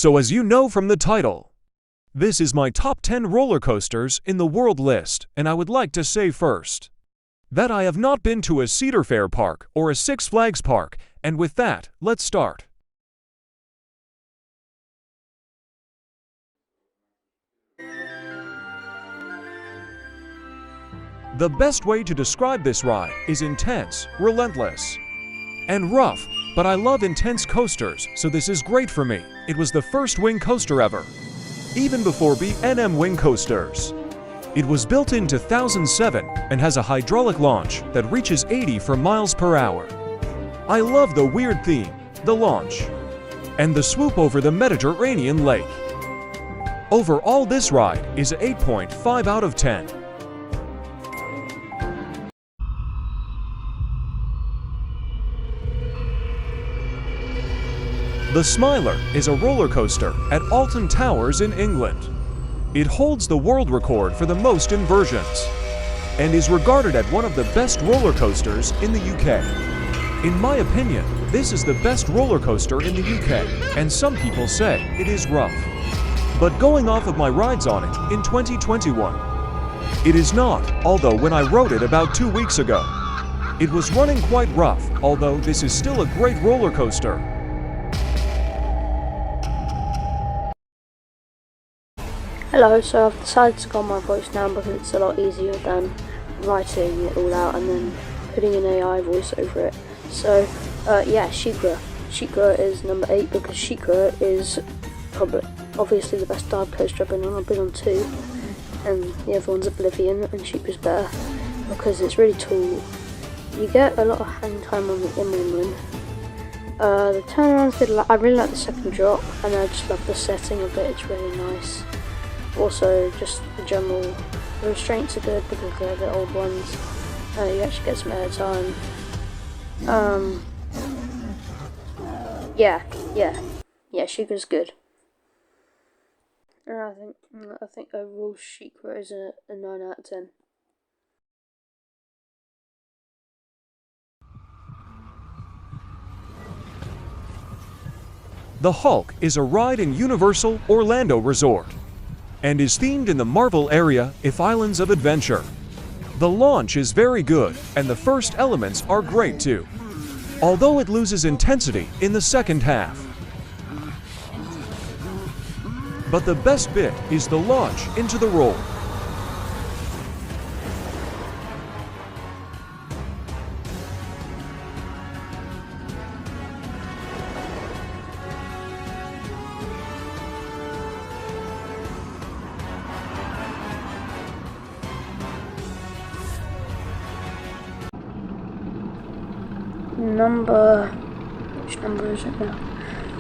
So as you know from the title, this is my top 10 roller coasters in the world list, and I would like to say first that I have not been to a Cedar Fair park or a Six Flags park, and with that, let's start. The best way to describe this ride is intense, relentless, and rough, but I love intense coasters, so this is great for me. It was the first wing coaster ever, even before B&M wing coasters. It was built in 2007 and has a hydraulic launch that reaches 84 miles per hour. I love the weird theme, the launch, and the swoop over the Mediterranean lake. Overall, this ride is an 8.5 out of 10. The Smiler is a roller coaster at Alton Towers in England. It holds the world record for the most inversions and is regarded as one of the best roller coasters in the UK. In my opinion, this is the best roller coaster in the UK, and some people say it is rough. But going off of my rides on it in 2021, it is not, although when I rode it about 2 weeks ago, it was running quite rough, although this is still a great roller coaster. Hello, so I've decided to go on my voice now because it's a lot easier than writing it all out and then putting an AI voice over it. So, yeah, Sheikah. Sheikah is number 8 because Sheikah is obviously the best dive coaster I've been on. I've been on 2, and the other one's Oblivion, and Sheikah's better because it's really tall. You get a lot of hang time on the inland. The turnaround's good. I really like the second drop, and I just love the setting of it. It's really nice. Also, just the general restraints are good because they're the old ones. You actually get some air time. Yeah, Sheikah's good. And I think overall Sheikah is a 9 out of 10. The Hulk is a ride in Universal Orlando Resort and is themed in the Marvel area of Islands of Adventure. The launch is very good, and the first elements are great too, although it loses intensity in the second half. But the best bit is the launch into the roll. Which number is it now?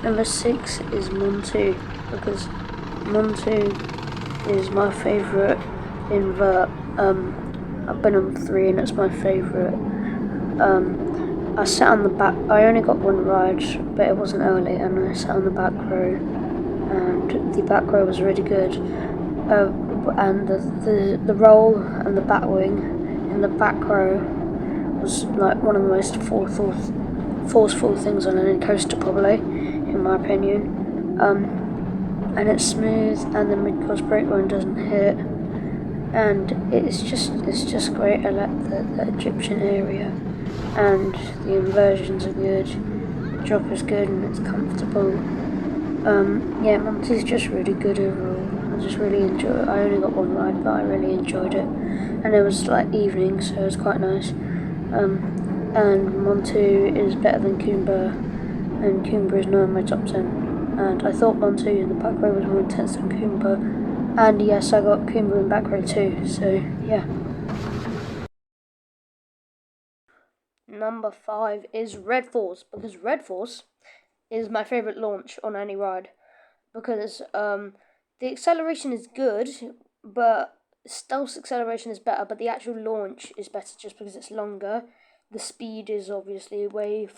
Number 6 is Montu, because Montu is my favourite invert. I've been on 3 and it's my favourite. I sat on the back, I only got one ride, but it wasn't early, and I sat on the back row, and the back row was really good. And the roll and the bat wing in the back row was like one of the most forceful things on any coaster, probably, in my opinion. And it's smooth, and the mid-course brake line doesn't hit, and it's just great. I like the Egyptian area, and the inversions are good. The drop is good, and it's comfortable. Yeah, Monty's just really good overall. I just really enjoy it. I only got one ride, but I really enjoyed it, and it was like evening, so it was quite nice. And Montu is better than Kumba, and Kumba is not in my top 10. And I thought Montu in the back row was more intense than Kumba, and yes, I got Kumba in back row too, so yeah. Number 5 is Red Force, because Red Force is my favourite launch on any ride, because the acceleration is good, but stealth acceleration is better, but the actual launch is better just because it's longer. The speed is obviously way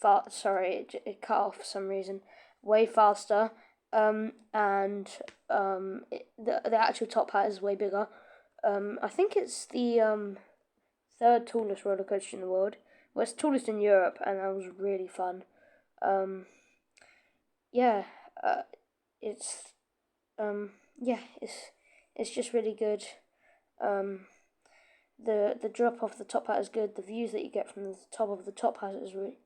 it cut off for some reason. Way faster, and the actual top hat is way bigger. I think it's the third tallest roller coaster in the world. Well, it's tallest in Europe, and that was really fun. Yeah, it's yeah, it's just really good. The drop off the top hat is good. The views that you get from the top of the top hat is really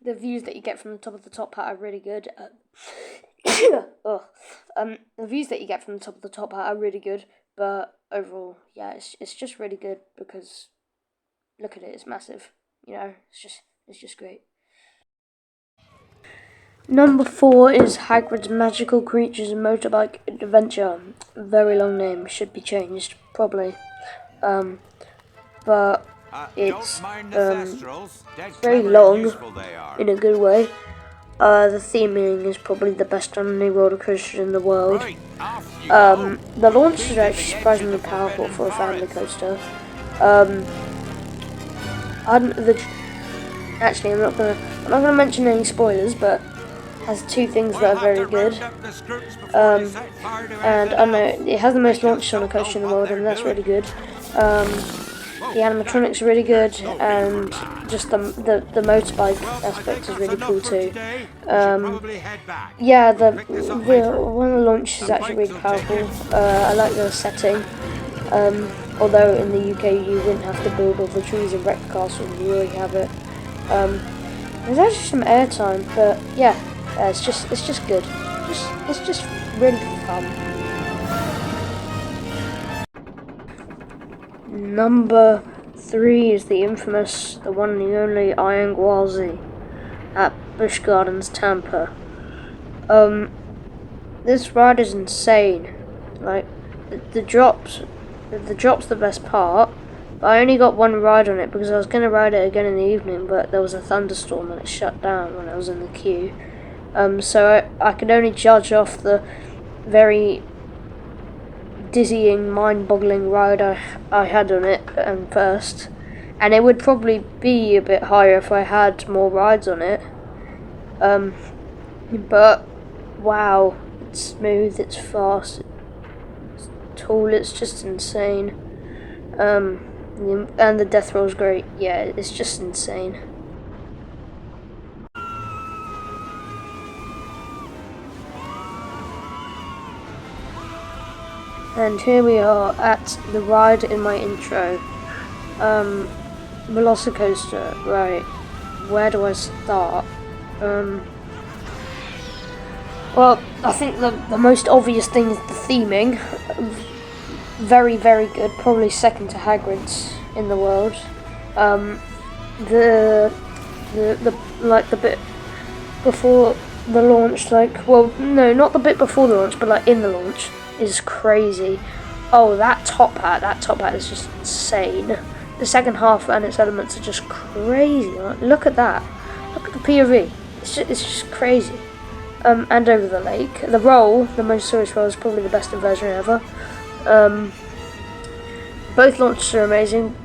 the views that you get from the top of the top hat are really good. The views that you get from the top of the top hat are really good, but overall, yeah, it's just really good because look at it, it's massive. You know, it's just great. Number 4 is Hagrid's Magical Creatures and Motorbike Adventure. Very long name, should be changed, probably. But it's very long in a good way. The theming is probably the best on any roller coaster in the world. The launch is actually surprisingly powerful for a family coaster. Actually, I'm not gonna mention any spoilers, but has two things that are very good. And I know it has the most launched on a coaster in the world, and that's really good. The animatronics are really good, and just the motorbike aspect is really cool too. Yeah, the one of the launches is actually really powerful. I like the setting. Although in the UK you wouldn't have to build all the trees and wreck the castle, you already have it. There's actually some airtime, but yeah, it's just good. It's just really fun. Number 3 is the infamous, the one and the only Iron Gwazi at Busch Gardens, Tampa. This ride is insane. Like the drops the best part. But I only got one ride on it because I was going to ride it again in the evening, but there was a thunderstorm and it shut down when I was in the queue. So I could only judge off the very dizzying, mind-boggling ride I had on it first. And it would probably be a bit higher if I had more rides on it. But wow, it's smooth, it's fast, it's tall, it's just insane. And the death roll is great. Yeah, it's just insane. And here we are at the ride in my intro. Rollercoaster, right. Where do I start? Well, I think the most obvious thing is the theming. Very, very good. Probably second to Hagrid's in the world. The bit before the launch, no, not the bit before the launch, but like in the launch, is crazy. Oh, that top hat is just insane. The second half and its elements are just crazy. Like, look at that. Look at the POV. It's just crazy. And over the lake. The roll, the Mosasaurus roll, is probably the best inversion ever. Both launches are amazing.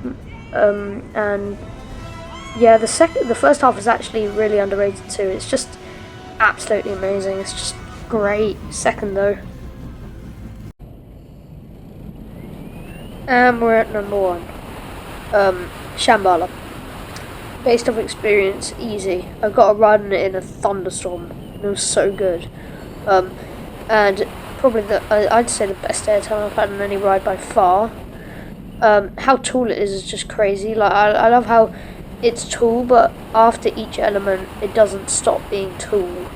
And yeah, the first half is actually really underrated too. It's just absolutely amazing. It's just great. Second though. And we're at number 1. Shambhala. Based off experience, easy. I got a ride on it in a thunderstorm. It was so good. And probably I'd say the best airtime I've had on any ride by far. How tall it is just crazy. Like I love how it's tall, but after each element, it doesn't stop being tall.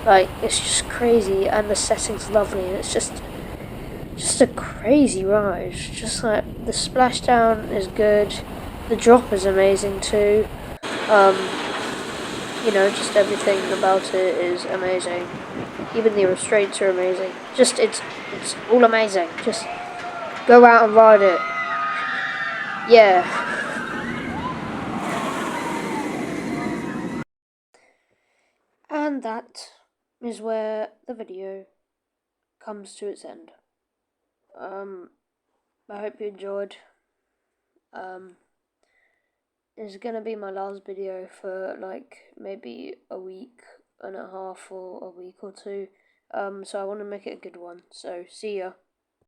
Like it's just crazy, and the setting's lovely, and it's just a crazy ride. Just like the splashdown is good, the drop is amazing too. You know, just everything about it is amazing. Even the restraints are amazing. Just it's all amazing. Just go out and ride it. Yeah. And that is where the video comes to its end. I hope you enjoyed. It's gonna be my last video for like maybe a week and a half or a week or two. So I want to make it a good one. So see ya.